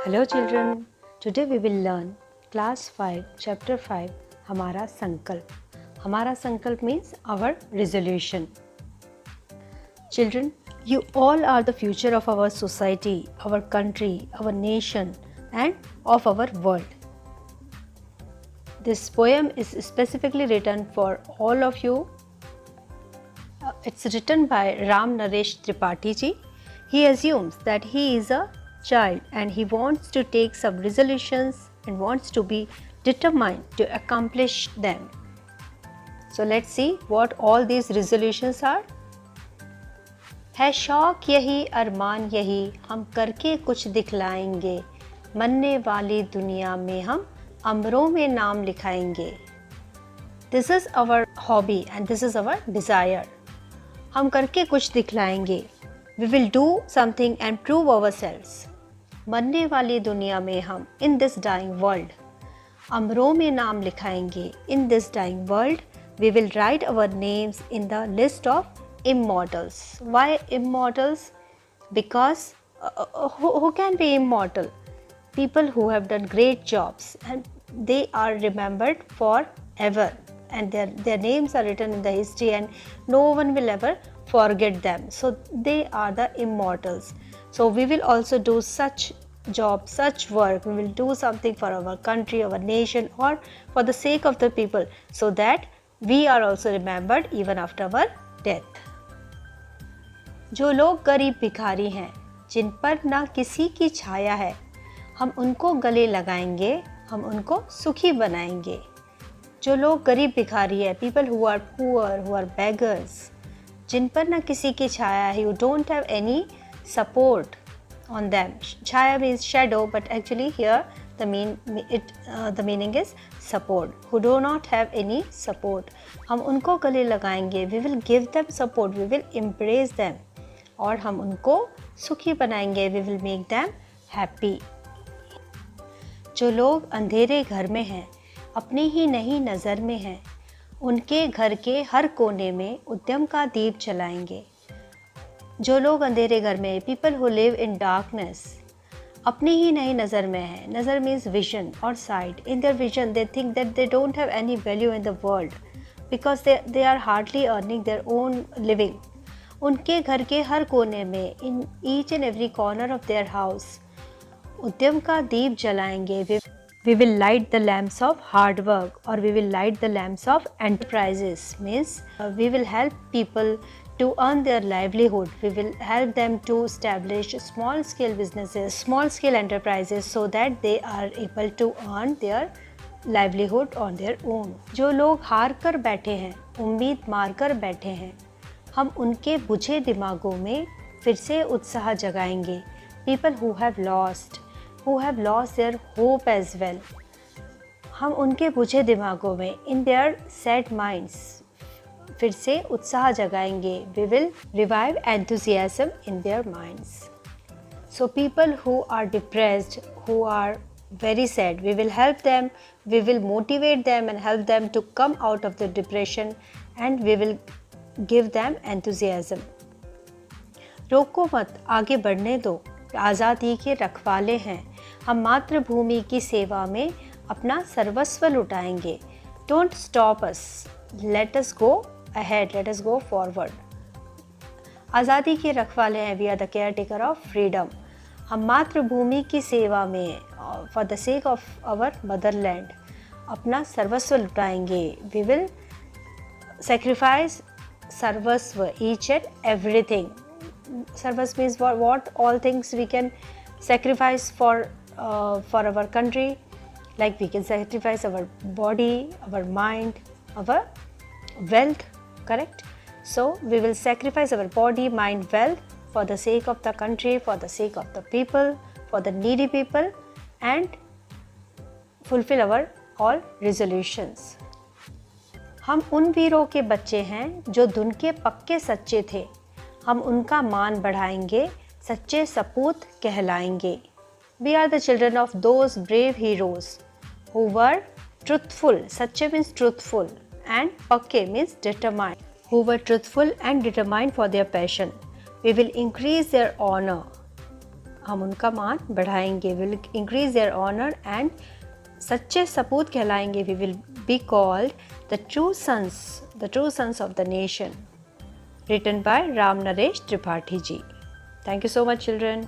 Hello children, today we will learn class 5 chapter 5 हमारा संकल्प. हमारा संकल्प means our resolution. Children, you all are the future of our society, our country, our nation and of our world. This poem is specifically written for all of you. It's written by Ram Naresh Tripathi ji. He assumes that he is a child and he wants to take some resolutions and wants to be determined to accomplish them. So let's see what all these resolutions are. है शौक यही अरमान यही हम करके कुछ दिखलाएंगे, मरने वाली दुनिया में हम अमरों में नाम लिखाएंगे. This is our hobby and this is our desire. हम करके कुछ दिखलाएंगे. We will do something and prove ourselves. मरने वाली दुनिया में हम in this dying world. अमरों में नाम लिखाएंगे. In this dying world, we will write our names in the list of immortals. Why immortals? Because who can be immortal? People who have done great jobs and they are remembered forever and their names are written in the history and no one will ever forget them. So they are the immortals. So we will also do such job, such work. We will do something for our country, our nation or for the sake of the people so that we are also remembered even after our death. जो लोग गरीब भिखारी हैं, जिन पर ना किसी की छाया है, हम उनको गले लगाएंगे, हम उनको सुखी बनाएंगे. जो लोग गरीब भिखारी है, people who are poor, who are beggars, जिन पर ना किसी की छाया है, you don't have any support on them. Chaya means shadow, but actually here the meaning is support. Who do not have any support. हम उनको गले लगाएंगे. We will give them support. We will embrace them. और हम उनको सुखी बनाएंगे. We will make them happy. जो लोग अंधेरे घर में हैं, अपनी ही नहीं नज़र में हैं, उनके घर के हर कोने में उद्यम का दीप जलाएंगे. जो लोग अंधेरे घर में, people who live in darkness, अपनी ही नहीं नज़र में है. नज़र means vision or sight. In their vision they think that they don't have any value in the world because they are hardly earning their own living. उनके घर के हर कोने में, in each and every corner of their house, उद्यम का दीप जलाएंगे. We will light the lamps of hard work or we will light the lamps of enterprises. Means we will help people to earn their livelihood. We will help them to establish small scale businesses, small scale enterprises so that they are able to earn their livelihood on their own. जो लोग हार कर बैठे हैं, उम्मीद मार कर बैठे हैं, हम उनके बुझे दिमागों में फिर से उत्साह जगाएंगे. People who have lost their hope as well. हम उनके बुझे दिमागों में in their sad minds फिर से उत्साह जगाएंगे. We will revive enthusiasm in their minds. So people who are depressed, who are very sad, we will help them, we will motivate them and help them to come out of the depression and we will give them enthusiasm. रोको मत, आगे बढ़ने दो, आज़ादी के रखवाले हैं, हम मातृभूमि की सेवा में अपना सर्वस्व लुटाएंगे. Don't stop us, let us go ahead, let us go forward. आज़ादी के रखवाले हैं, we are the caretaker of freedom. हम मातृभूमि की सेवा में for the sake of our motherland अपना सर्वस्व लुटाएंगे. We will sacrifice सर्वस्व, each and everything. Service means what all things we can sacrifice for our country. Like we can sacrifice our body, our mind, our wealth, correct? So we will sacrifice our body, mind, wealth for the sake of the country, for the sake of the people, for the needy people and fulfill our all resolutions. हम उन वीरों के बच्चे हैं जो धुन के पक्के सच्चे थे, हम उनका मान बढ़ाएंगे, सच्चे सपूत कहलाएंगे. We are the children of those brave heroes who were truthful. सच्चे means truthful and पक्के means determined. Who were truthful and determined for their passion. We will increase their honor. हम उनका मान बढ़ाएंगे, will increase their honour and सच्चे सपूत कहलाएंगे, we will be called the true sons of the nation. Written by Ram Naresh Tripathi ji. Thank you so much, children.